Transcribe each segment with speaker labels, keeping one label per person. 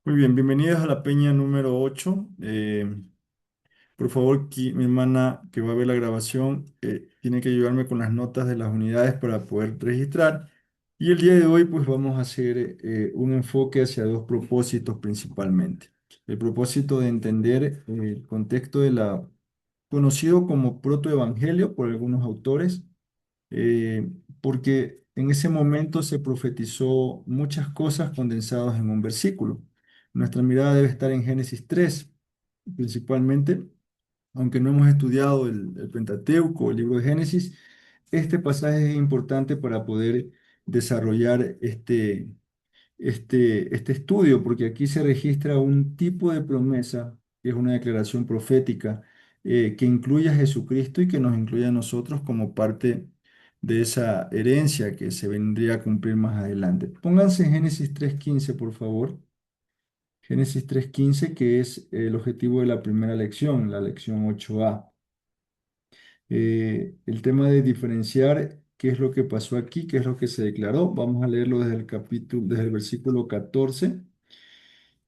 Speaker 1: Muy bien, bienvenidos a la peña número 8. Por favor, mi hermana que va a ver la grabación tiene que ayudarme con las notas de las unidades para poder registrar. Y el día de hoy pues vamos a hacer un enfoque hacia dos propósitos principalmente. El propósito de entender el contexto de la conocido como protoevangelio por algunos autores, porque en ese momento se profetizó muchas cosas condensadas en un versículo. Nuestra mirada debe estar en Génesis 3, principalmente, aunque no hemos estudiado el Pentateuco, el libro de Génesis, este pasaje es importante para poder desarrollar este estudio, porque aquí se registra un tipo de promesa, que es una declaración profética, que incluye a Jesucristo y que nos incluye a nosotros como parte de esa herencia que se vendría a cumplir más adelante. Pónganse en Génesis 3:15, por favor. Génesis 3:15, que es el objetivo de la primera lección, la lección 8a. El tema de diferenciar qué es lo que pasó aquí, qué es lo que se declaró. Vamos a leerlo desde el capítulo, desde el versículo 14.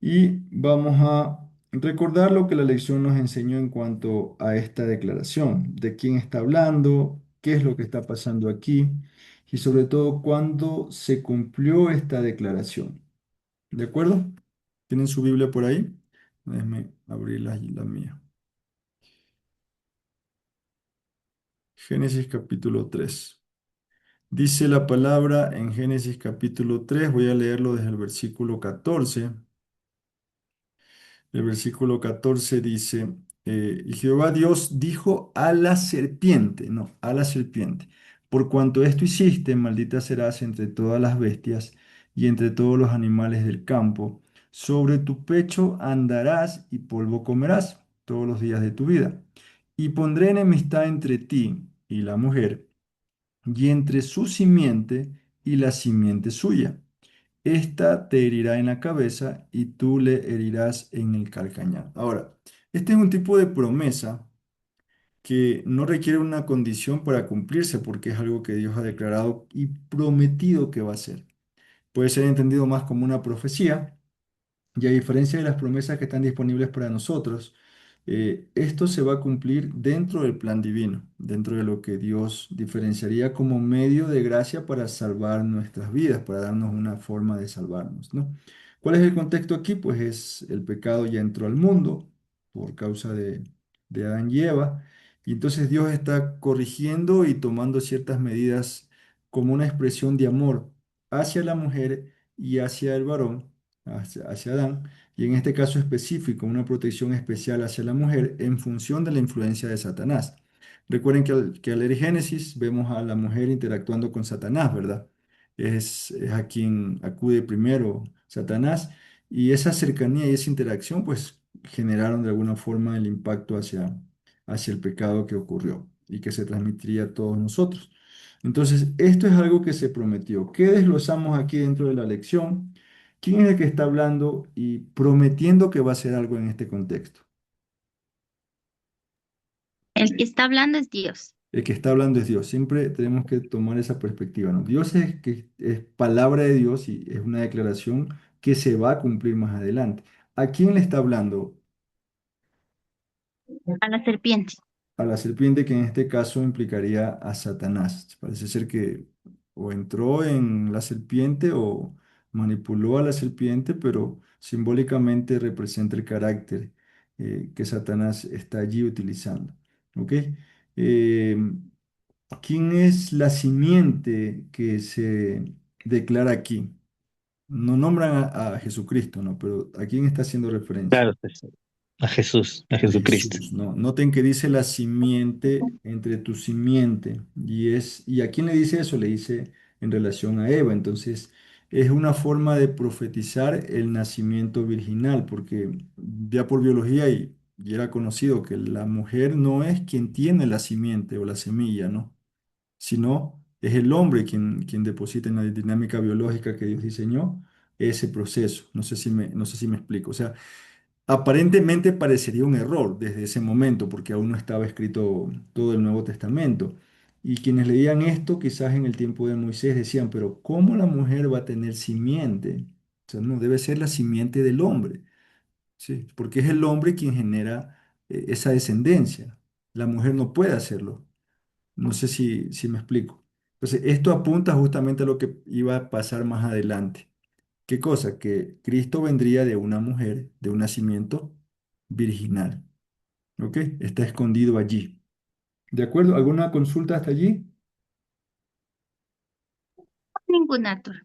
Speaker 1: Y vamos a recordar lo que la lección nos enseñó en cuanto a esta declaración, de quién está hablando, qué es lo que está pasando aquí y sobre todo cuándo se cumplió esta declaración. ¿De acuerdo? ¿Tienen su Biblia por ahí? Déjenme abrir la mía. Génesis capítulo 3. Dice la palabra en Génesis capítulo 3. Voy a leerlo desde el versículo 14. El versículo 14 dice, y Jehová Dios dijo a la serpiente, no, a la serpiente, por cuanto esto hiciste, maldita serás entre todas las bestias y entre todos los animales del campo. Sobre tu pecho andarás y polvo comerás todos los días de tu vida. Y pondré enemistad entre ti y la mujer, y entre su simiente y la simiente suya. Esta te herirá en la cabeza y tú le herirás en el calcañar. Ahora, este es un tipo de promesa que no requiere una condición para cumplirse porque es algo que Dios ha declarado y prometido que va a hacer. Puede ser entendido más como una profecía y a diferencia de las promesas que están disponibles para nosotros, esto se va a cumplir dentro del plan divino, dentro de lo que Dios diferenciaría como medio de gracia para salvar nuestras vidas, para darnos una forma de salvarnos, ¿no? ¿Cuál es el contexto aquí? Pues es el pecado ya entró al mundo por causa de Adán y Eva, y entonces Dios está corrigiendo y tomando ciertas medidas como una expresión de amor hacia la mujer y hacia el varón hacia Adán, y en este caso específico, una protección especial hacia la mujer en función de la influencia de Satanás. Recuerden que al leer Génesis vemos a la mujer interactuando con Satanás, ¿verdad? Es a quien acude primero Satanás, y esa cercanía y esa interacción pues generaron de alguna forma el impacto hacia el pecado que ocurrió y que se transmitiría a todos nosotros. Entonces, esto es algo que se prometió. ¿Qué desglosamos aquí dentro de la lección? ¿Quién es el que está hablando y prometiendo que va a hacer algo en este contexto?
Speaker 2: El que está hablando es Dios.
Speaker 1: El que está hablando es Dios. Siempre tenemos que tomar esa perspectiva, ¿no? Dios es palabra de Dios y es una declaración que se va a cumplir más adelante. ¿A quién le está hablando?
Speaker 2: A la serpiente.
Speaker 1: A la serpiente, que en este caso implicaría a Satanás. Parece ser que o entró en la serpiente o manipuló a la serpiente, pero simbólicamente representa el carácter que Satanás está allí utilizando. ¿Ok? Eh, ¿Quién es la simiente que se declara aquí? No nombran a Jesucristo, ¿no? Pero ¿a quién está haciendo referencia?
Speaker 3: Claro, pues, a Jesús, a
Speaker 1: A
Speaker 3: Jesucristo.
Speaker 1: Jesús, ¿no? Noten que dice la simiente entre tu simiente. ¿Y a quién le dice eso? Le dice en relación a Eva. Entonces, es una forma de profetizar el nacimiento virginal, porque ya por biología y era conocido que la mujer no es quien tiene la simiente o la semilla, ¿no? Sino es el hombre quien deposita en la dinámica biológica que Dios diseñó ese proceso. No sé si me explico. O sea, aparentemente parecería un error desde ese momento, porque aún no estaba escrito todo el Nuevo Testamento. Y quienes leían esto, quizás en el tiempo de Moisés, decían, pero ¿cómo la mujer va a tener simiente? O sea, no, debe ser la simiente del hombre, ¿sí? Porque es el hombre quien genera esa descendencia. La mujer no puede hacerlo. No sé si me explico. Entonces, esto apunta justamente a lo que iba a pasar más adelante. ¿Qué cosa? Que Cristo vendría de una mujer, de un nacimiento virginal. ¿Ok? Está escondido allí. ¿De acuerdo? ¿Alguna consulta hasta allí?
Speaker 2: Ninguna altura.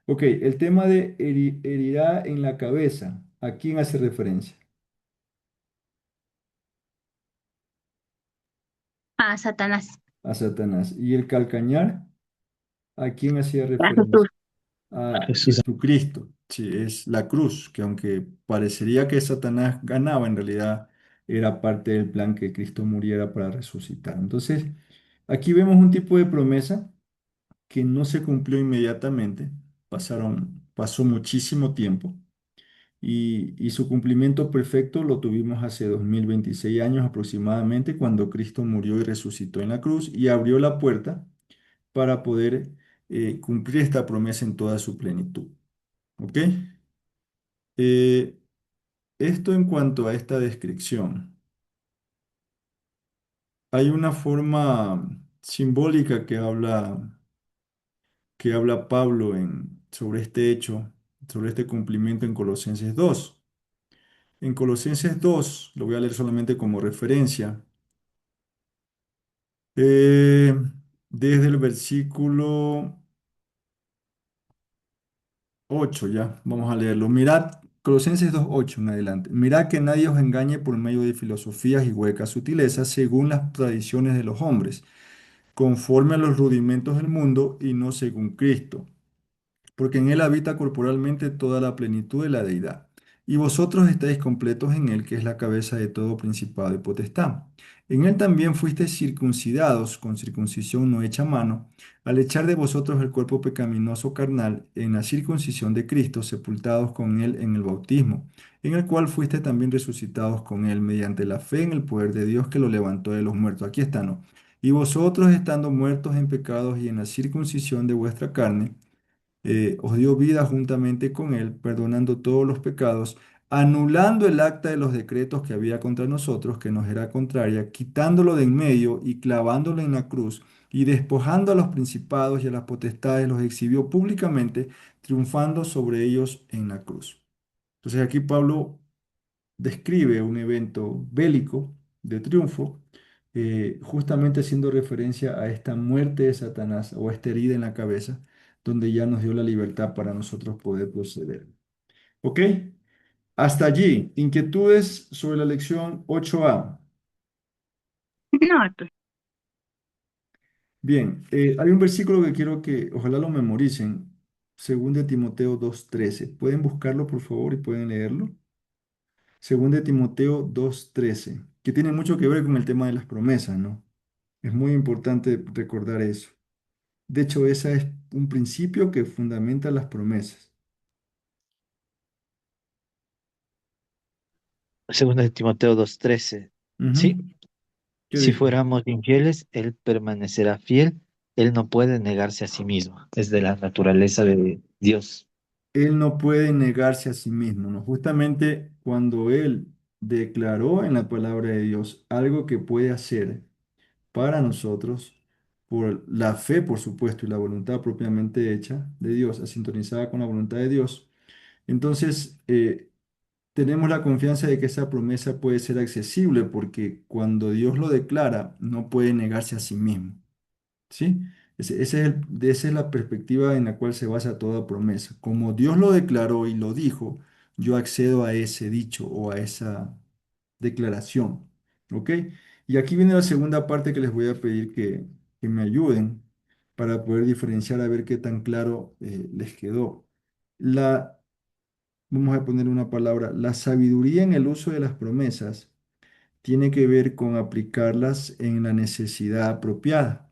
Speaker 1: Ok, el tema de herirá en la cabeza. ¿A quién hace referencia?
Speaker 2: A Satanás.
Speaker 1: A Satanás. ¿Y el calcañar? ¿A quién hacía
Speaker 2: A Jesús.
Speaker 1: referencia? A
Speaker 3: Jesús.
Speaker 1: Jesucristo. Sí, es la cruz, que aunque parecería que Satanás ganaba, en realidad era parte del plan que Cristo muriera para resucitar. Entonces, aquí vemos un tipo de promesa que no se cumplió inmediatamente. Pasó muchísimo tiempo. Y su cumplimiento perfecto lo tuvimos hace 2026 años aproximadamente, cuando Cristo murió y resucitó en la cruz y abrió la puerta para poder cumplir esta promesa en toda su plenitud. ¿Ok? Eh, Esto en cuanto a esta descripción. Hay una forma simbólica que habla Pablo sobre este hecho, sobre este cumplimiento en Colosenses 2. En Colosenses 2, lo voy a leer solamente como referencia. Eh, Desde el versículo 8 ya, vamos a leerlo. Mirad, Colosenses 2:8 en adelante. Mirad que nadie os engañe por medio de filosofías y huecas sutilezas según las tradiciones de los hombres, conforme a los rudimentos del mundo y no según Cristo, porque en él habita corporalmente toda la plenitud de la deidad. Y vosotros estáis completos en él, que es la cabeza de todo principado y potestad. En él también fuisteis circuncidados con circuncisión no hecha a mano, al echar de vosotros el cuerpo pecaminoso carnal en la circuncisión de Cristo, sepultados con él en el bautismo, en el cual fuisteis también resucitados con él mediante la fe en el poder de Dios que lo levantó de los muertos. Aquí está, ¿no? Y vosotros estando muertos en pecados y en la circuncisión de vuestra carne, os dio vida juntamente con él, perdonando todos los pecados, anulando el acta de los decretos que había contra nosotros, que nos era contraria, quitándolo de en medio y clavándolo en la cruz, y despojando a los principados y a las potestades, los exhibió públicamente, triunfando sobre ellos en la cruz. Entonces aquí Pablo describe un evento bélico de triunfo, justamente haciendo referencia a esta muerte de Satanás o esta herida en la cabeza, donde ya nos dio la libertad para nosotros poder proceder. ¿Ok? Hasta allí, inquietudes sobre la lección 8a.
Speaker 2: No, Arthur.
Speaker 1: Bien, hay un versículo que quiero que ojalá lo memoricen, según de Timoteo 2:13. ¿Pueden buscarlo, por favor, y pueden leerlo? Según de Timoteo 2:13, que tiene mucho que ver con el tema de las promesas, ¿no? Es muy importante recordar eso. De hecho, ese es un principio que fundamenta las promesas.
Speaker 3: Segunda de Timoteo 2:13.
Speaker 1: Ujú.
Speaker 3: Sí,
Speaker 1: ¿Qué
Speaker 3: si
Speaker 1: dice?
Speaker 3: fuéramos infieles, Él permanecerá fiel. Él no puede negarse a sí mismo. Es de la naturaleza de Dios.
Speaker 1: Él no puede negarse a sí mismo, ¿no? Justamente cuando él declaró en la palabra de Dios algo que puede hacer para nosotros, por la fe, por supuesto, y la voluntad propiamente hecha de Dios, sintonizada con la voluntad de Dios, entonces tenemos la confianza de que esa promesa puede ser accesible, porque cuando Dios lo declara, no puede negarse a sí mismo. ¿Sí? Esa es la perspectiva en la cual se basa toda promesa. Como Dios lo declaró y lo dijo, yo accedo a ese dicho o a esa declaración. ¿Ok? Y aquí viene la segunda parte que les voy a pedir que me ayuden para poder diferenciar a ver qué tan claro les quedó. La, Vamos a poner una palabra, la sabiduría en el uso de las promesas tiene que ver con aplicarlas en la necesidad apropiada.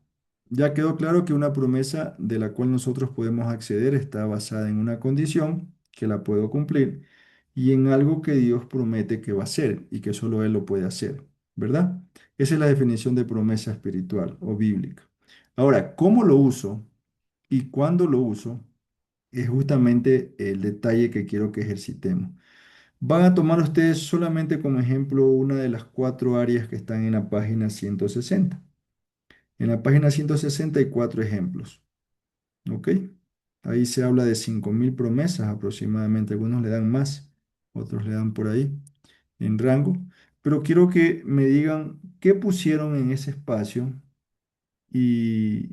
Speaker 1: Ya quedó claro que una promesa de la cual nosotros podemos acceder está basada en una condición que la puedo cumplir y en algo que Dios promete que va a hacer y que solo Él lo puede hacer, ¿verdad? Esa es la definición de promesa espiritual o bíblica. Ahora, ¿cómo lo uso y cuándo lo uso? es justamente el detalle que quiero que ejercitemos. Van a tomar ustedes solamente como ejemplo una de las cuatro áreas que están en la página 160. En la página 160 hay cuatro ejemplos, ¿ok? Ahí se habla de 5.000 promesas aproximadamente. Algunos le dan más, otros le dan por ahí en rango. Pero quiero que me digan qué pusieron en ese espacio y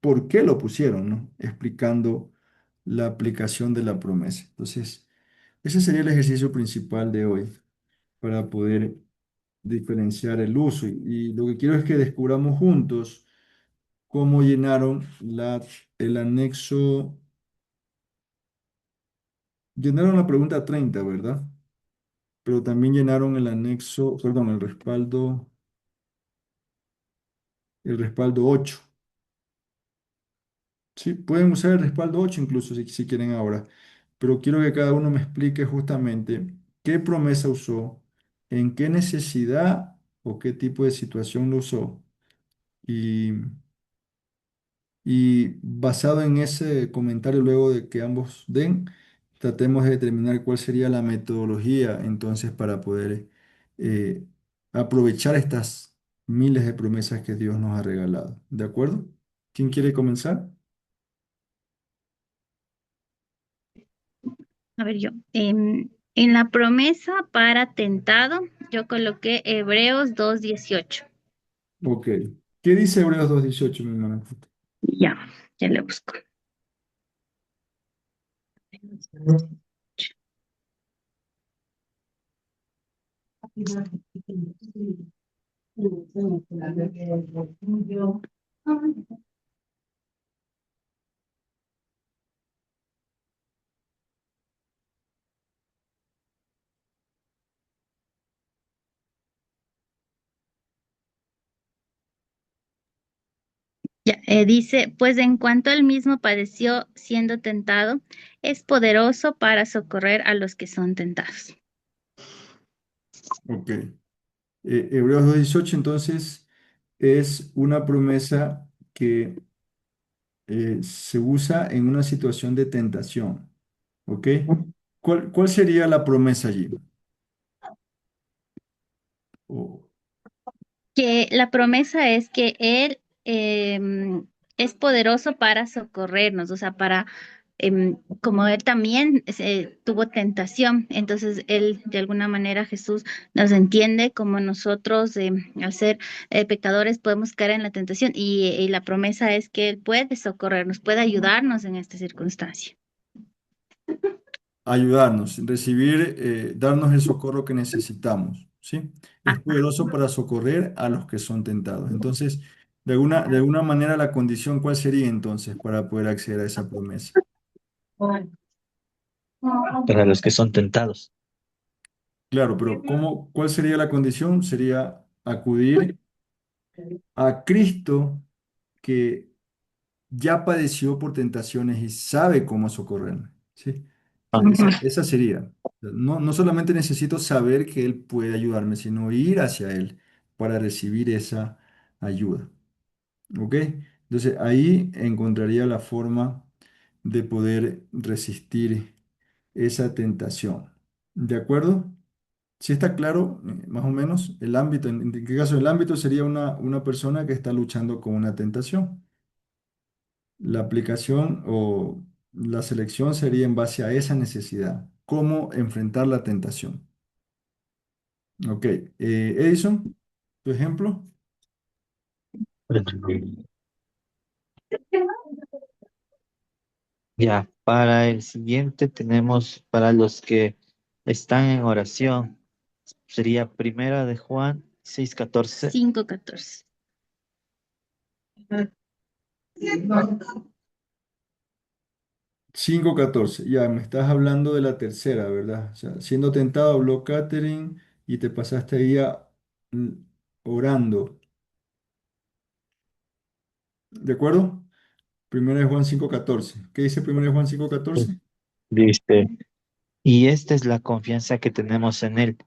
Speaker 1: por qué lo pusieron, ¿no? Explicando la aplicación de la promesa. Entonces, ese sería el ejercicio principal de hoy para poder diferenciar el uso. Y lo que quiero es que descubramos juntos cómo llenaron el anexo, llenaron la pregunta 30, ¿verdad? Pero también llenaron el anexo, perdón, el respaldo 8. Sí, pueden usar el respaldo 8 incluso si quieren ahora, pero quiero que cada uno me explique justamente qué promesa usó, en qué necesidad o qué tipo de situación lo usó y, y basado en ese comentario luego de que ambos den, tratemos de determinar cuál sería la metodología entonces para poder eh, aprovechar estas miles de promesas que Dios nos ha regalado. ¿De acuerdo? ¿Quién quiere comenzar?
Speaker 2: A ver, yo. En la promesa para tentado, yo coloqué Hebreos 2:18.
Speaker 1: Ok. ¿Qué dice Hebreos 2:18, mi hermana?
Speaker 2: Ya, ya le busco. Ya, dice, pues en cuanto él mismo padeció siendo tentado, es poderoso para socorrer a los que son tentados.
Speaker 1: Ok. Hebreos 2:18 entonces es una promesa que se usa en una situación de tentación. ¿Ok? ¿Cuál sería la promesa allí? O-
Speaker 2: Que la promesa es que Él es poderoso para socorrernos, o sea, como Él también tuvo tentación, entonces Él, de alguna manera, Jesús nos entiende como nosotros, al ser pecadores, podemos caer en la tentación y la promesa es que Él puede socorrernos, puede ayudarnos en esta circunstancia.
Speaker 1: ayudarnos, recibir, darnos el socorro que necesitamos, ¿sí? Es poderoso para socorrer a los que son tentados. Entonces, de alguna manera, la condición, ¿cuál sería entonces para poder acceder a esa promesa?
Speaker 3: Para los que son tentados.
Speaker 1: Claro, pero ¿cuál sería la condición? Sería acudir a Cristo que ya padeció por tentaciones y sabe cómo socorrerme, ¿sí? Entonces, esa sería. No solamente necesito saber que Él puede ayudarme, sino ir hacia Él para recibir esa ayuda, ¿ok? Entonces, ahí encontraría la forma de poder resistir esa tentación. ¿De acuerdo? Si está claro, más o menos, el ámbito, en qué caso el ámbito sería una persona que está luchando con una tentación. La aplicación o la selección sería en base a esa necesidad. ¿Cómo enfrentar la tentación? Ok. Edison, tu ejemplo.
Speaker 3: Ya, para el siguiente tenemos para los que están en oración, sería Primera de Juan 6:14.
Speaker 2: 5:14.
Speaker 1: 5:14. Ya, me estás hablando de la tercera, ¿verdad? O sea, siendo tentado, habló Catherine y te pasaste ahí mm, orando. ¿De acuerdo? Primera de Juan 5:14. ¿Qué dice Primera de Juan 5:14?
Speaker 3: Dice, y esta es la confianza que tenemos en Él,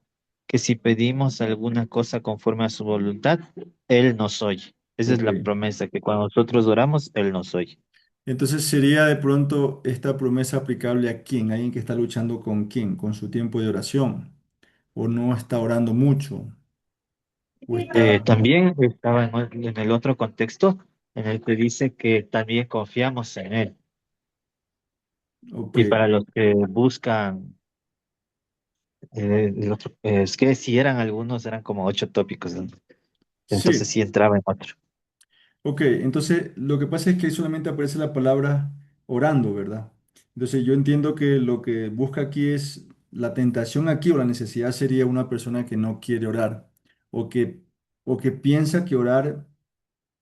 Speaker 3: que si pedimos alguna cosa conforme a su voluntad, Él nos oye. Esa es
Speaker 1: Ok.
Speaker 3: la promesa, que cuando nosotros oramos, Él nos oye.
Speaker 1: Entonces sería de pronto esta promesa aplicable a quién, alguien que está luchando con quién, con su tiempo de oración, o no está orando mucho, o está,
Speaker 3: También estaba en el otro contexto en el que dice que también confiamos en Él.
Speaker 1: ok,
Speaker 3: Y para los que buscan, el otro, es que si eran algunos, eran como 8 tópicos, ¿no? Entonces
Speaker 1: sí,
Speaker 3: sí entraba en otro.
Speaker 1: ok, entonces lo que pasa es que ahí solamente aparece la palabra orando, ¿verdad? Entonces yo entiendo que lo que busca aquí es la tentación aquí o la necesidad sería una persona que no quiere orar o que, o que piensa que orar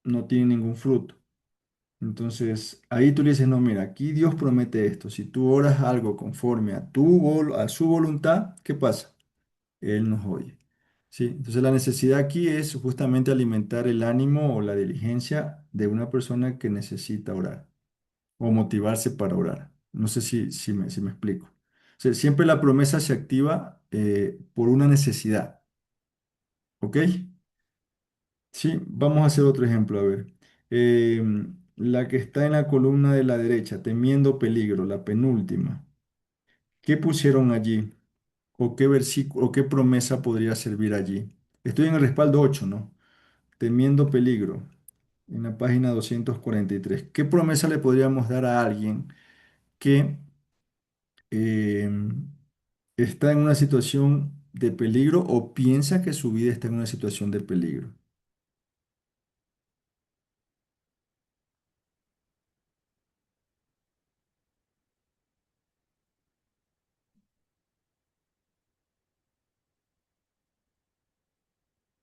Speaker 1: no tiene ningún fruto. Entonces, ahí tú le dices, no, mira, aquí Dios promete esto. Si tú oras algo conforme a a su voluntad, ¿qué pasa? Él nos oye. ¿Sí? Entonces, la necesidad aquí es justamente alimentar el ánimo o la diligencia de una persona que necesita orar o motivarse para orar. No sé si me explico. O sea, siempre la promesa se activa por una necesidad. ¿Ok? Sí, vamos a hacer otro ejemplo, a ver. La que está en la columna de la derecha, temiendo peligro, la penúltima. ¿Qué pusieron allí? ¿O qué versículo, o qué promesa podría servir allí? Estoy en el respaldo 8, ¿no? Temiendo peligro, en la página 243. ¿Qué promesa le podríamos dar a alguien que está en una situación de peligro o piensa que su vida está en una situación de peligro?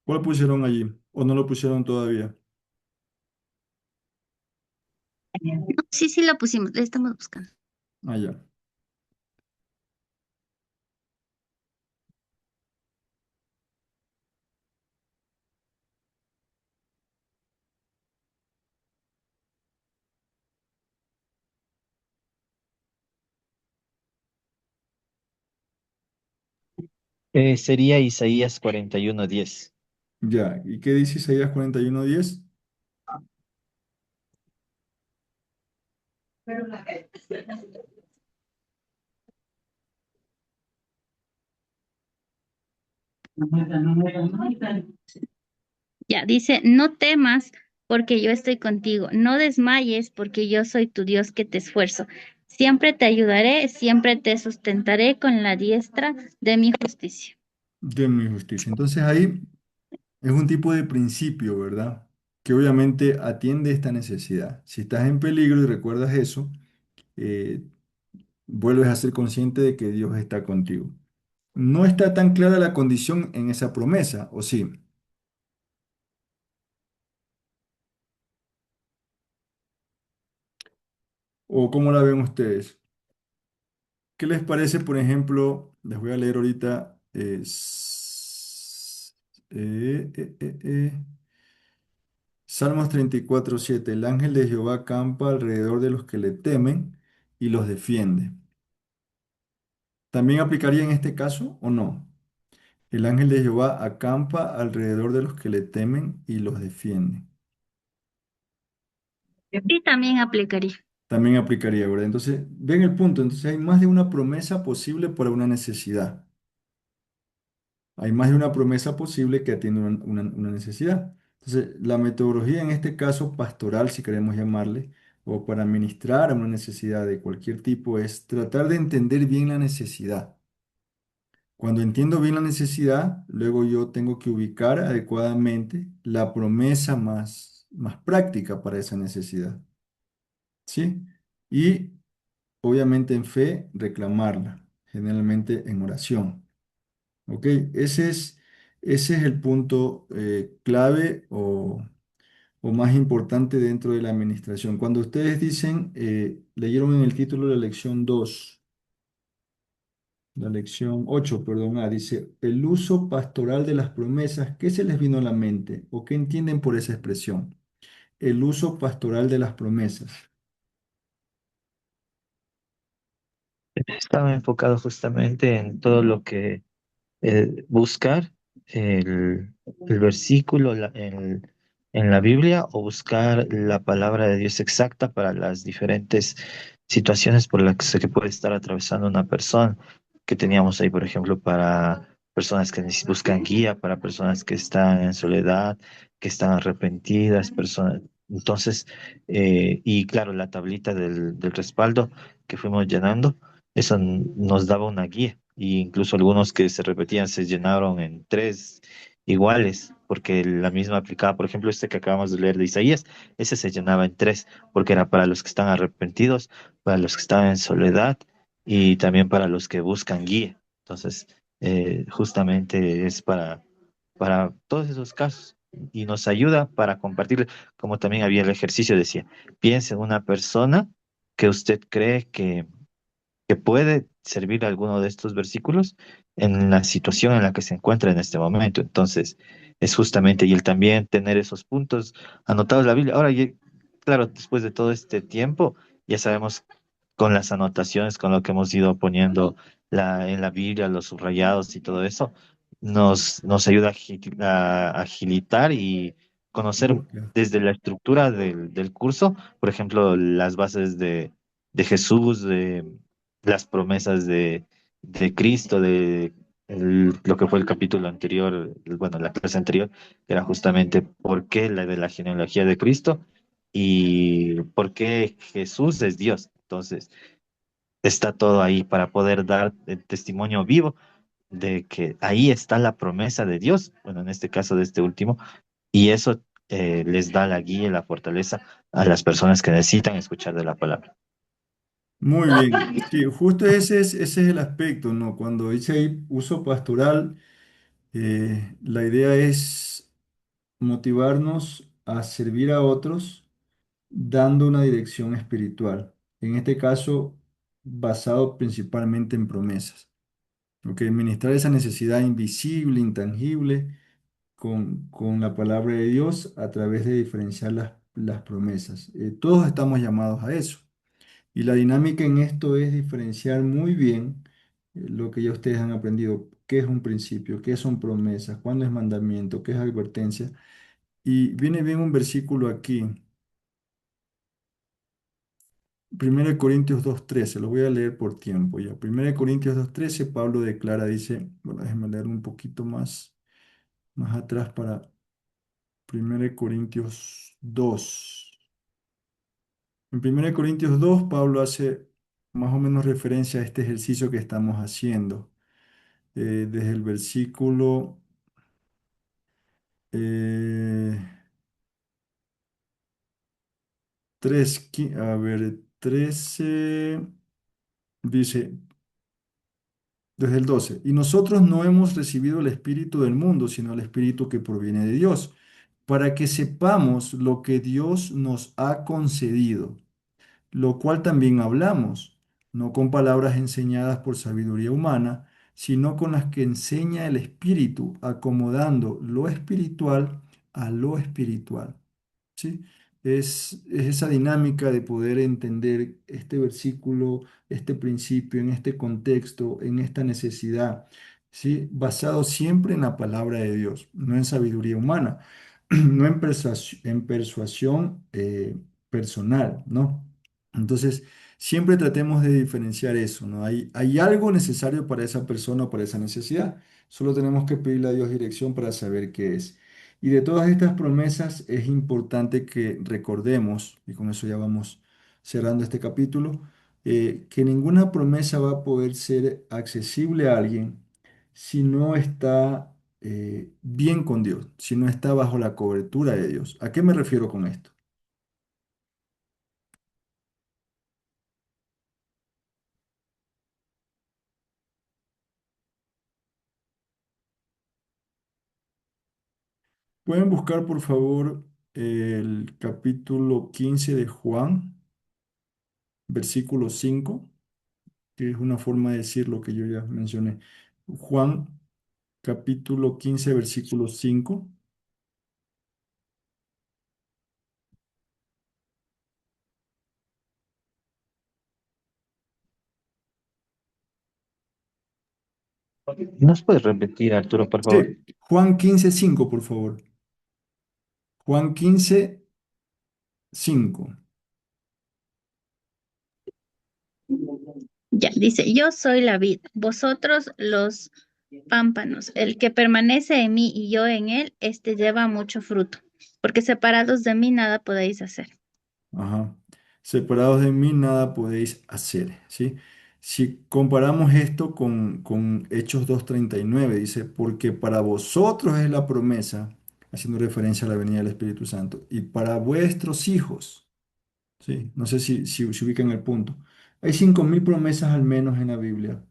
Speaker 1: ¿Cuál pusieron allí? ¿O no lo pusieron todavía?
Speaker 2: Sí, sí lo pusimos, le estamos buscando.
Speaker 1: Allá.
Speaker 3: Sería Isaías 41:10.
Speaker 1: Ya, ¿y qué dice Isaías 41:10?
Speaker 2: Ya, dice, no temas porque yo estoy contigo, no desmayes porque yo soy tu Dios que te esfuerzo. Siempre te ayudaré, siempre te sustentaré con la diestra de mi justicia.
Speaker 1: De mi justicia. Entonces ahí es un tipo de principio, ¿verdad? Que obviamente atiende esta necesidad. Si estás en peligro y recuerdas eso, eh, vuelves a ser consciente de que Dios está contigo. No está tan clara la condición en esa promesa, ¿o sí? ¿O cómo la ven ustedes? ¿Qué les parece, por ejemplo? Les voy a leer ahorita. Salmos 34:7. El ángel de Jehová acampa alrededor de los que le temen y los defiende. ¿También aplicaría en este caso o no? El ángel de Jehová acampa alrededor de los que le temen y los defiende.
Speaker 2: Y también aplicaría.
Speaker 1: También aplicaría, ¿verdad? Entonces, ven el punto. Entonces, hay más de una promesa posible para una necesidad. Hay más de una promesa posible que atiende una necesidad. Entonces, la metodología en este caso pastoral, si queremos llamarle, o para ministrar a una necesidad de cualquier tipo, es tratar de entender bien la necesidad. Cuando entiendo bien la necesidad, luego yo tengo que ubicar adecuadamente la promesa más práctica para esa necesidad. ¿Sí? Y obviamente en fe reclamarla, generalmente en oración. ¿Ok? Ese es el punto clave o más importante dentro de la administración. Cuando ustedes dicen, leyeron en el título de la lección 2, la lección 8, perdón, dice, el uso pastoral de las promesas, ¿qué se les vino a la mente o qué entienden por esa expresión? El uso pastoral de las promesas.
Speaker 3: Estaba enfocado justamente en todo lo que buscar el versículo, en la Biblia o buscar la palabra de Dios exacta para las diferentes situaciones por las que puede estar atravesando una persona. Que teníamos ahí, por ejemplo, para personas que buscan guía, para personas que están en soledad, que están arrepentidas, personas. Entonces, y claro, la tablita del respaldo que fuimos llenando, eso nos daba una guía. Y incluso algunos que se repetían se llenaron en tres iguales, porque la misma aplicaba, por ejemplo, este que acabamos de leer de Isaías, ese se llenaba en tres, porque era para los que están arrepentidos, para los que están en soledad y también para los que buscan guía. Entonces, justamente es para todos esos casos y nos ayuda para compartir, como también había el ejercicio, decía, piense en una persona que usted cree que puede servir alguno de estos versículos en la situación en la que se encuentra en este momento. Entonces, es justamente, y el también tener esos puntos anotados en la Biblia. Ahora, claro, después de todo este tiempo, ya sabemos con las anotaciones, con lo que hemos ido poniendo en la Biblia, los subrayados y todo eso, nos ayuda a agilitar y conocer
Speaker 1: Búsqueda.
Speaker 3: desde la estructura del curso, por ejemplo, las bases de Jesús, de las promesas de Cristo, lo que fue el capítulo anterior, bueno, la clase anterior, que era justamente por qué la de la genealogía de Cristo y por qué Jesús es Dios. Entonces, está todo ahí para poder dar el testimonio vivo de que ahí está la promesa de Dios, bueno, en este caso de este último, y eso les da la guía y la fortaleza a las personas que necesitan escuchar de la palabra.
Speaker 1: Muy bien. Sí, justo ese es el aspecto, ¿no? Cuando dice ahí uso pastoral, la idea es motivarnos a servir a otros dando una dirección espiritual. En este caso, basado principalmente en promesas. ¿Ok? Ministrar esa necesidad invisible, intangible, con la palabra de Dios a través de diferenciar las promesas. Todos estamos llamados a eso. Y la dinámica en esto es diferenciar muy bien lo que ya ustedes han aprendido, qué es un principio, qué son promesas, cuándo es mandamiento, qué es advertencia. Y viene bien un versículo aquí, 1 Corintios 2:13, lo voy a leer por tiempo ya. 1 Corintios 2:13, Pablo declara, dice, bueno, déjenme leer un poquito más atrás para 1 Corintios 2. En 1 Corintios 2, Pablo hace más o menos referencia a este ejercicio que estamos haciendo. Desde el versículo eh, 3, a ver, 13, dice, desde el 12, y nosotros no hemos recibido el espíritu del mundo, sino el espíritu que proviene de Dios, para que sepamos lo que Dios nos ha concedido, lo cual también hablamos, no con palabras enseñadas por sabiduría humana, sino con las que enseña el Espíritu, acomodando lo espiritual a lo espiritual. ¿Sí? Es esa dinámica de poder entender este versículo, este principio, en este contexto, en esta necesidad, ¿sí? Basado siempre en la palabra de Dios, no en sabiduría humana, no en persuasión personal, ¿no? Entonces, siempre tratemos de diferenciar eso, ¿no? Hay algo necesario para esa persona o para esa necesidad. Solo tenemos que pedirle a Dios dirección para saber qué es. Y de todas estas promesas es importante que recordemos, y con eso ya vamos cerrando este capítulo, que ninguna promesa va a poder ser accesible a alguien si no está bien con Dios, si no está bajo la cobertura de Dios. ¿A qué me refiero con esto? Pueden buscar, por favor, el capítulo 15 de Juan, versículo 5, que es una forma de decir lo que yo ya mencioné. Juan capítulo 15 versículo 5.
Speaker 3: ¿Nos puedes repetir, Arturo, por favor?
Speaker 1: Sí, Juan 15:5, por favor. Juan 15:5.
Speaker 2: Ya, dice, yo soy la vid, vosotros los pámpanos. El que permanece en mí y yo en él, este lleva mucho fruto, porque separados de mí nada podéis hacer.
Speaker 1: Ajá. Separados de mí nada podéis hacer, ¿sí? Si comparamos esto con Hechos 2:39, dice, porque para vosotros es la promesa, haciendo referencia a la venida del Espíritu Santo, y para vuestros hijos, ¿sí? No sé si se ubican el punto. Hay 5.000 promesas al menos en la Biblia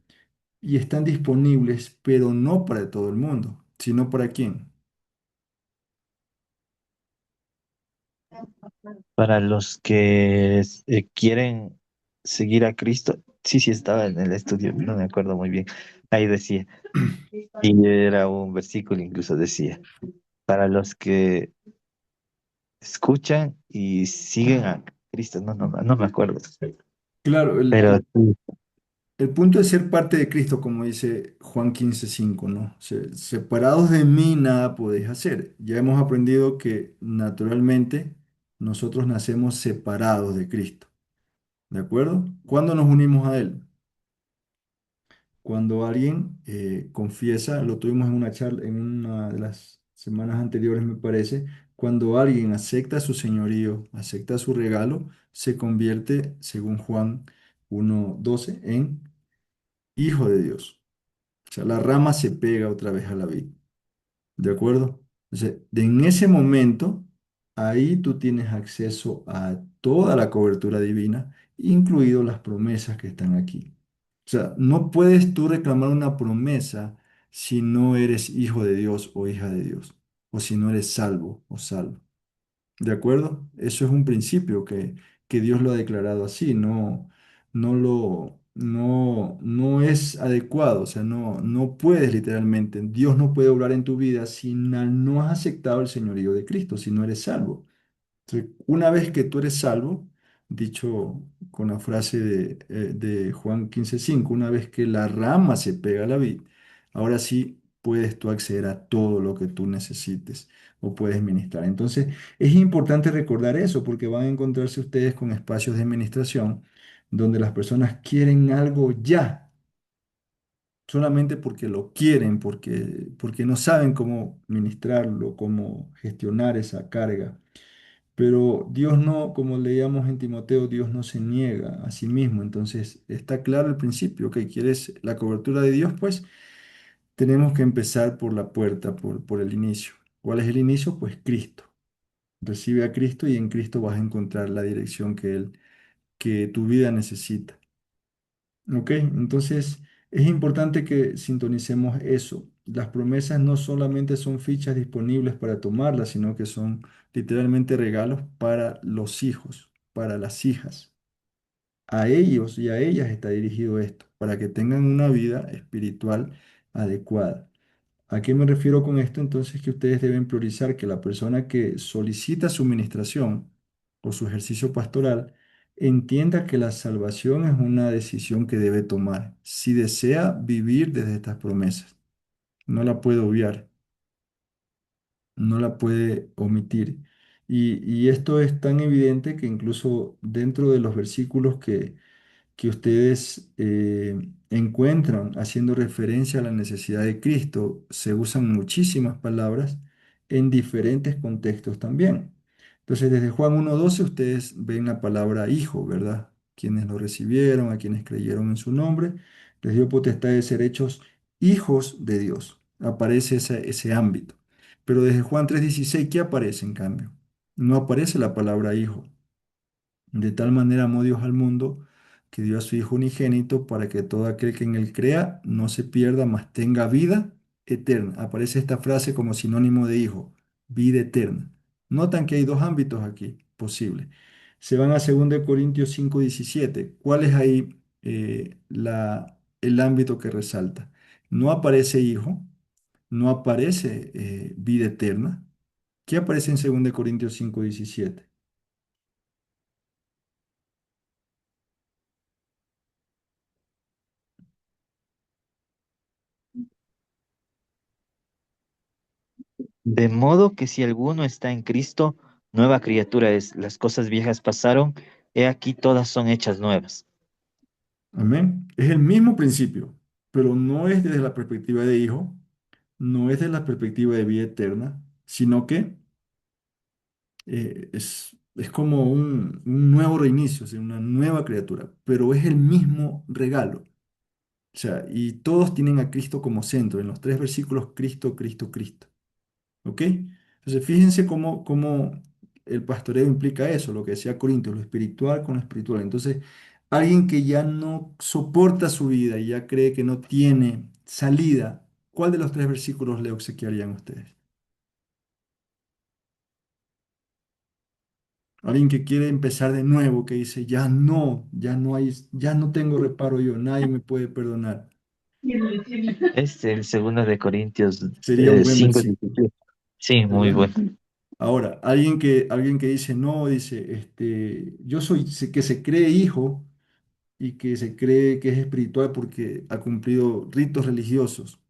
Speaker 1: y están disponibles, pero no para todo el mundo, sino para quién.
Speaker 3: Para los que quieren seguir a Cristo, sí, sí estaba en el estudio, no me acuerdo muy bien. Ahí decía, y era un versículo, incluso decía, para los que escuchan y siguen a Cristo, no me acuerdo.
Speaker 1: Claro,
Speaker 3: Pero sí,
Speaker 1: el punto es ser parte de Cristo, como dice Juan 15:5, ¿no? Separados de mí nada podéis hacer. Ya hemos aprendido que naturalmente nosotros nacemos separados de Cristo, ¿de acuerdo? ¿Cuándo nos unimos a Él? Cuando alguien confiesa, lo tuvimos en una charla, en una de las semanas anteriores, me parece, cuando alguien acepta su señorío, acepta su regalo, se convierte, según Juan 1:12, en hijo de Dios. O sea, la rama se pega otra vez a la vid. ¿De acuerdo? Entonces, en ese momento, ahí tú tienes acceso a toda la cobertura divina, incluido las promesas que están aquí. O sea, no puedes tú reclamar una promesa si no eres hijo de Dios o hija de Dios, o si no eres salvo o salvo. ¿De acuerdo? Eso es un principio que Dios lo ha declarado así, no es adecuado, o sea, no puedes literalmente, Dios no puede obrar en tu vida si no has aceptado el señorío de Cristo, si no eres salvo. Entonces, una vez que tú eres salvo, dicho con la frase de Juan 15:5, una vez que la rama se pega a la vid, ahora sí puedes tú acceder a todo lo que tú necesites o puedes ministrar. Entonces, es importante recordar eso porque van a encontrarse ustedes con espacios de administración donde las personas quieren algo ya, solamente porque lo quieren, porque no saben cómo ministrarlo, cómo gestionar esa carga. Pero Dios no, como leíamos en Timoteo, Dios no se niega a sí mismo. Entonces, está claro el principio, que quieres la cobertura de Dios, pues tenemos que empezar por la puerta, por el inicio. ¿Cuál es el inicio? Pues Cristo. Recibe a Cristo y en Cristo vas a encontrar la dirección que tu vida necesita. ¿Ok? Entonces, es importante que sintonicemos eso. Las promesas no solamente son fichas disponibles para tomarlas, sino que son literalmente regalos para los hijos, para las hijas. A ellos y a ellas está dirigido esto, para que tengan una vida espiritual adecuada. ¿A qué me refiero con esto? Entonces, que ustedes deben priorizar que la persona que solicita su ministración o su ejercicio pastoral entienda que la salvación es una decisión que debe tomar si desea vivir desde estas promesas. No la puede obviar, no la puede omitir. Y esto es tan evidente que incluso dentro de los versículos que ustedes encuentran haciendo referencia a la necesidad de Cristo, se usan muchísimas palabras en diferentes contextos también. Entonces, desde Juan 1:12 ustedes ven la palabra hijo, ¿verdad? Quienes lo recibieron, a quienes creyeron en su nombre, les dio potestad de ser hechos hijos de Dios. Aparece ese ámbito. Pero desde Juan 3:16, ¿qué aparece en cambio? No aparece la palabra hijo. De tal manera amó Dios al mundo que dio a su Hijo unigénito para que todo aquel que en él crea no se pierda, mas tenga vida eterna. Aparece esta frase como sinónimo de hijo, vida eterna. Notan que hay dos ámbitos aquí posibles. Se van a 2 Corintios 5:17. ¿Cuál es ahí el ámbito que resalta? No aparece hijo, no aparece vida eterna. ¿Qué aparece en 2 Corintios 5:17?
Speaker 3: De modo que si alguno está en Cristo, nueva criatura es. Las cosas viejas pasaron, he aquí todas son hechas nuevas.
Speaker 1: Amén. Es el mismo principio, pero no es desde la perspectiva de hijo, no es desde la perspectiva de vida eterna, sino que es como un nuevo reinicio, o sea, una nueva criatura, pero es el mismo regalo. O sea, y todos tienen a Cristo como centro. En los tres versículos, Cristo, Cristo, Cristo. ¿Ok? Entonces, fíjense cómo el pastoreo implica eso, lo que decía Corintios, lo espiritual con lo espiritual. Entonces, alguien que ya no soporta su vida y ya cree que no tiene salida, ¿cuál de los tres versículos le obsequiarían a ustedes? Alguien que quiere empezar de nuevo, que dice, ya no hay, ya no tengo reparo yo, nadie me puede perdonar.
Speaker 3: El segundo de Corintios
Speaker 1: Sería un buen
Speaker 3: 5,
Speaker 1: versículo,
Speaker 3: 17. Sí, muy
Speaker 1: ¿verdad?
Speaker 3: bueno.
Speaker 1: Ahora, alguien que dice, no, dice, yo soy, que se cree hijo y que se cree que es espiritual porque ha cumplido ritos religiosos.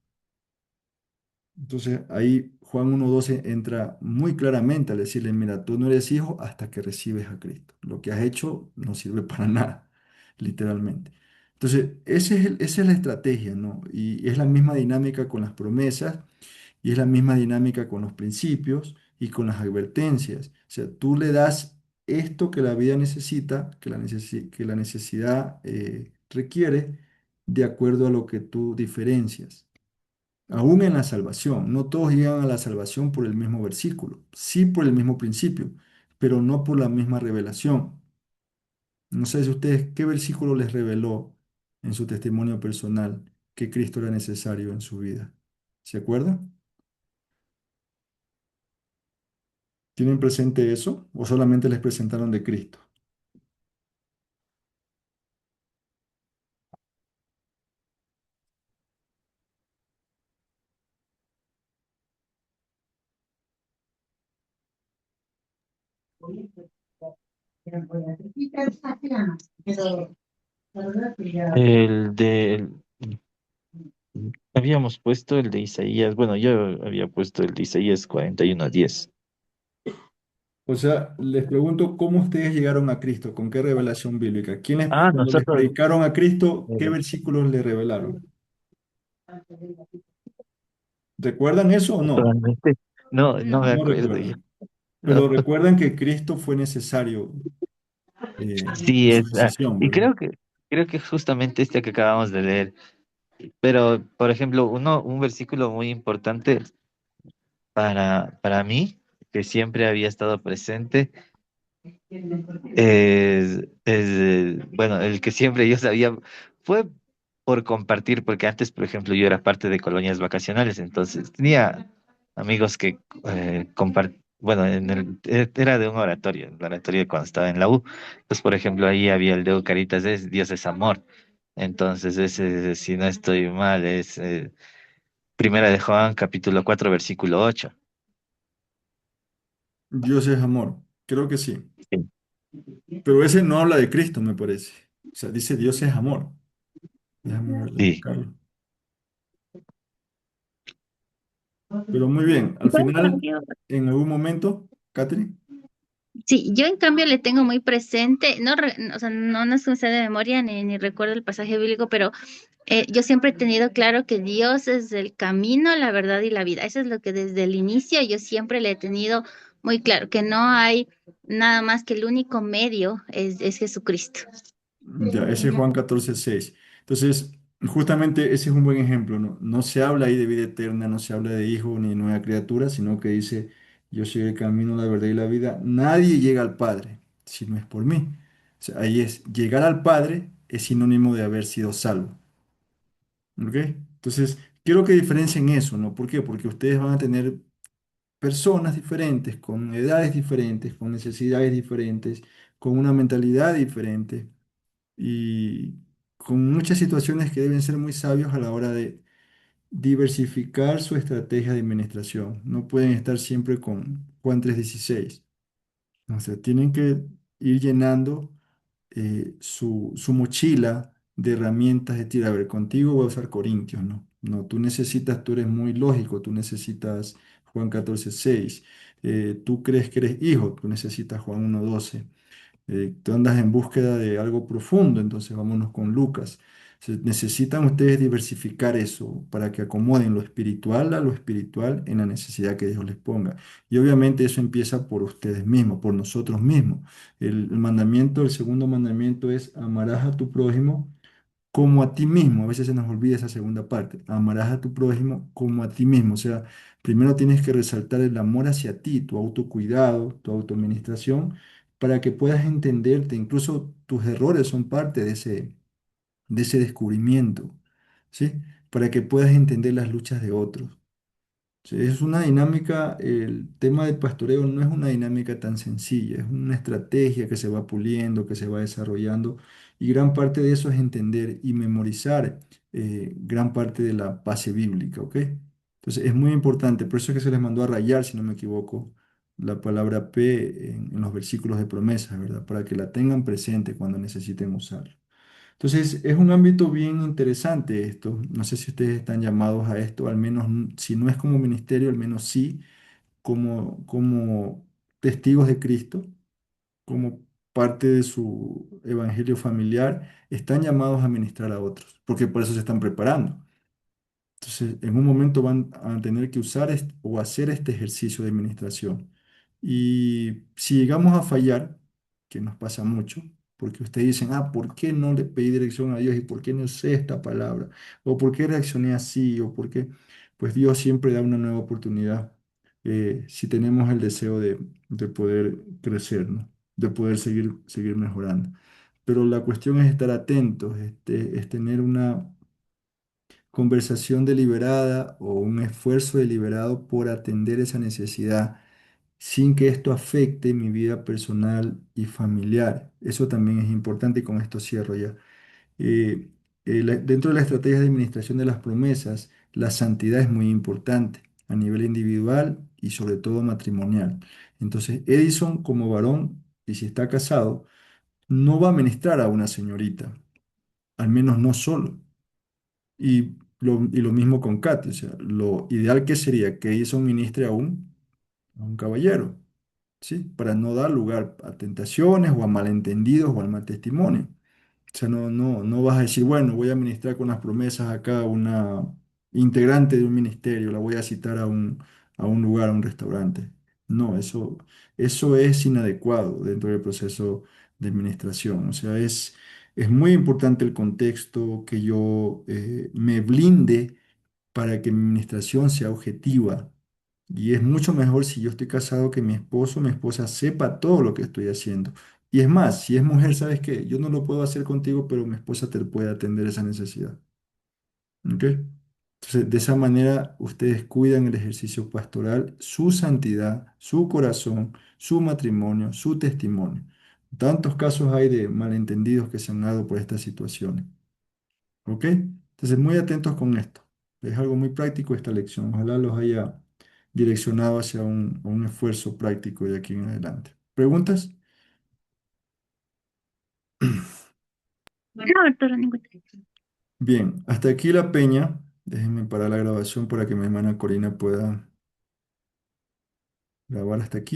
Speaker 1: Entonces ahí Juan 1:12 entra muy claramente al decirle, mira, tú no eres hijo hasta que recibes a Cristo. Lo que has hecho no sirve para nada, literalmente. Entonces, esa es la estrategia, ¿no? Y es la misma dinámica con las promesas y es la misma dinámica con los principios y con las advertencias. O sea, tú le das esto que la vida necesita, que la necesidad requiere, de acuerdo a lo que tú diferencias. Aún en la salvación, no todos llegan a la salvación por el mismo versículo, sí por el mismo principio, pero no por la misma revelación. No sé si ustedes, ¿qué versículo les reveló en su testimonio personal que Cristo era necesario en su vida? ¿Se acuerdan? ¿Tienen presente eso o solamente les presentaron de Cristo?
Speaker 3: El de, habíamos puesto el de Isaías, bueno, yo había puesto el de Isaías 41:10.
Speaker 1: O sea, les pregunto cómo ustedes llegaron a Cristo, con qué revelación bíblica.
Speaker 3: Ah,
Speaker 1: Cuando les
Speaker 3: nosotros,
Speaker 1: predicaron a Cristo, qué
Speaker 3: eh,
Speaker 1: versículos le revelaron? ¿Recuerdan eso o no?
Speaker 3: actualmente, no, no me
Speaker 2: No.
Speaker 1: No
Speaker 3: acuerdo ya.
Speaker 1: recuerdan.
Speaker 3: No.
Speaker 1: Pero recuerdan que Cristo fue necesario
Speaker 3: Sí,
Speaker 1: en su decisión,
Speaker 3: y
Speaker 1: ¿verdad?
Speaker 3: creo que justamente este que acabamos de leer. Pero, por ejemplo, un versículo muy importante para mí, que siempre había estado presente, bueno, el que siempre yo sabía, fue por compartir, porque antes, por ejemplo, yo era parte de colonias vacacionales, entonces tenía amigos que bueno, era de un oratorio, el oratorio cuando estaba en la U. Entonces, por ejemplo, ahí había el de Caritas, es Dios es amor. Entonces, ese, si no estoy mal, es Primera de Juan, capítulo 4 versículo 8.
Speaker 1: Dios es amor, creo que sí.
Speaker 3: Sí.
Speaker 1: Pero ese no habla de Cristo, me parece. O sea, dice Dios es amor. Déjame
Speaker 3: Sí.
Speaker 1: buscarlo. Pero muy bien, al
Speaker 2: Yo en
Speaker 1: final,
Speaker 2: cambio,
Speaker 1: en algún momento, Catherine,
Speaker 2: sí, yo en cambio le tengo muy presente, no, o sea, no es que me sé de memoria ni recuerdo el pasaje bíblico, pero yo siempre he tenido claro que Dios es el camino, la verdad y la vida. Eso es lo que desde el inicio yo siempre le he tenido muy claro, que no hay nada más que el único medio es Jesucristo.
Speaker 1: ya, ese es Juan 14:6. Entonces, justamente ese es un buen ejemplo, ¿no? No se habla ahí de vida eterna, no se habla de hijo ni nueva criatura, sino que dice, yo soy el camino, la verdad y la vida. Nadie llega al Padre si no es por mí. O sea, ahí es, llegar al Padre es sinónimo de haber sido salvo. ¿Ok? Entonces, quiero que diferencien eso, ¿no? ¿Por qué? Porque ustedes van a tener personas diferentes, con edades diferentes, con necesidades diferentes, con una mentalidad diferente y con muchas situaciones que deben ser muy sabios a la hora de diversificar su estrategia de administración. No pueden estar siempre con Juan 3:16. O sea, tienen que ir llenando su mochila de herramientas de decir, a ver, contigo voy a usar Corintios, ¿no? No, tú eres muy lógico, tú necesitas Juan 14:6. Tú crees que eres hijo, tú necesitas Juan 1:12. Tú andas en búsqueda de algo profundo, entonces vámonos con Lucas. Necesitan ustedes diversificar eso para que acomoden lo espiritual a lo espiritual en la necesidad que Dios les ponga. Y obviamente eso empieza por ustedes mismos, por nosotros mismos. El mandamiento, el segundo mandamiento es amarás a tu prójimo como a ti mismo. A veces se nos olvida esa segunda parte. Amarás a tu prójimo como a ti mismo. O sea, primero tienes que resaltar el amor hacia ti, tu autocuidado, tu autoadministración, para que puedas entenderte. Incluso tus errores son parte de ese descubrimiento, ¿sí? Para que puedas entender las luchas de otros. Sí, es una dinámica, el tema del pastoreo no es una dinámica tan sencilla, es una estrategia que se va puliendo, que se va desarrollando y gran parte de eso es entender y memorizar gran parte de la base bíblica, ¿ok? Entonces es muy importante, por eso es que se les mandó a rayar, si no me equivoco, la palabra P en los versículos de promesas, ¿verdad? Para que la tengan presente cuando necesiten usarla. Entonces, es un ámbito bien interesante esto. No sé si ustedes están llamados a esto, al menos si no es como ministerio, al menos sí como testigos de Cristo, como parte de su evangelio familiar, están llamados a ministrar a otros, porque por eso se están preparando. Entonces, en un momento van a tener que usar o hacer este ejercicio de administración. Y si llegamos a fallar, que nos pasa mucho, porque ustedes dicen, ¿por qué no le pedí dirección a Dios y por qué no sé esta palabra? ¿O por qué reaccioné así? ¿O por qué? Pues Dios siempre da una nueva oportunidad si tenemos el deseo de poder crecer, ¿no? De poder seguir mejorando. Pero la cuestión es estar atentos, es tener una conversación deliberada o un esfuerzo deliberado por atender esa necesidad sin que esto afecte mi vida personal y familiar. Eso también es importante y con esto cierro ya. Eh, Dentro de la estrategia de administración de las promesas, la santidad es muy importante a nivel individual y sobre todo matrimonial. Entonces, Edison como varón, y si está casado, no va a ministrar a una señorita, al menos no solo. Y lo mismo con Katy, o sea, lo ideal que sería que ella ministre a un caballero, ¿sí? Para no dar lugar a tentaciones o a malentendidos o al mal testimonio. O sea, no vas a decir, bueno, voy a ministrar con las promesas acá a una integrante de un ministerio, la voy a citar a un lugar, a un restaurante. No, eso es inadecuado dentro del proceso de administración. O sea, es muy importante el contexto que yo me blinde para que mi administración sea objetiva. Y es mucho mejor si yo estoy casado que mi esposo o mi esposa sepa todo lo que estoy haciendo. Y es más, si es mujer, ¿sabes qué? Yo no lo puedo hacer contigo, pero mi esposa te puede atender esa necesidad. ¿Ok? Entonces, de esa manera, ustedes cuidan el ejercicio pastoral, su santidad, su corazón, su matrimonio, su testimonio. Tantos casos hay de malentendidos que se han dado por estas situaciones. ¿Ok? Entonces, muy atentos con esto. Es algo muy práctico esta lección. Ojalá los haya direccionado hacia un esfuerzo práctico de aquí en adelante. ¿Preguntas?
Speaker 2: No, doctora, ninguna.
Speaker 1: Bien, hasta aquí la peña. Déjenme parar la grabación para que mi hermana Corina pueda grabar hasta aquí.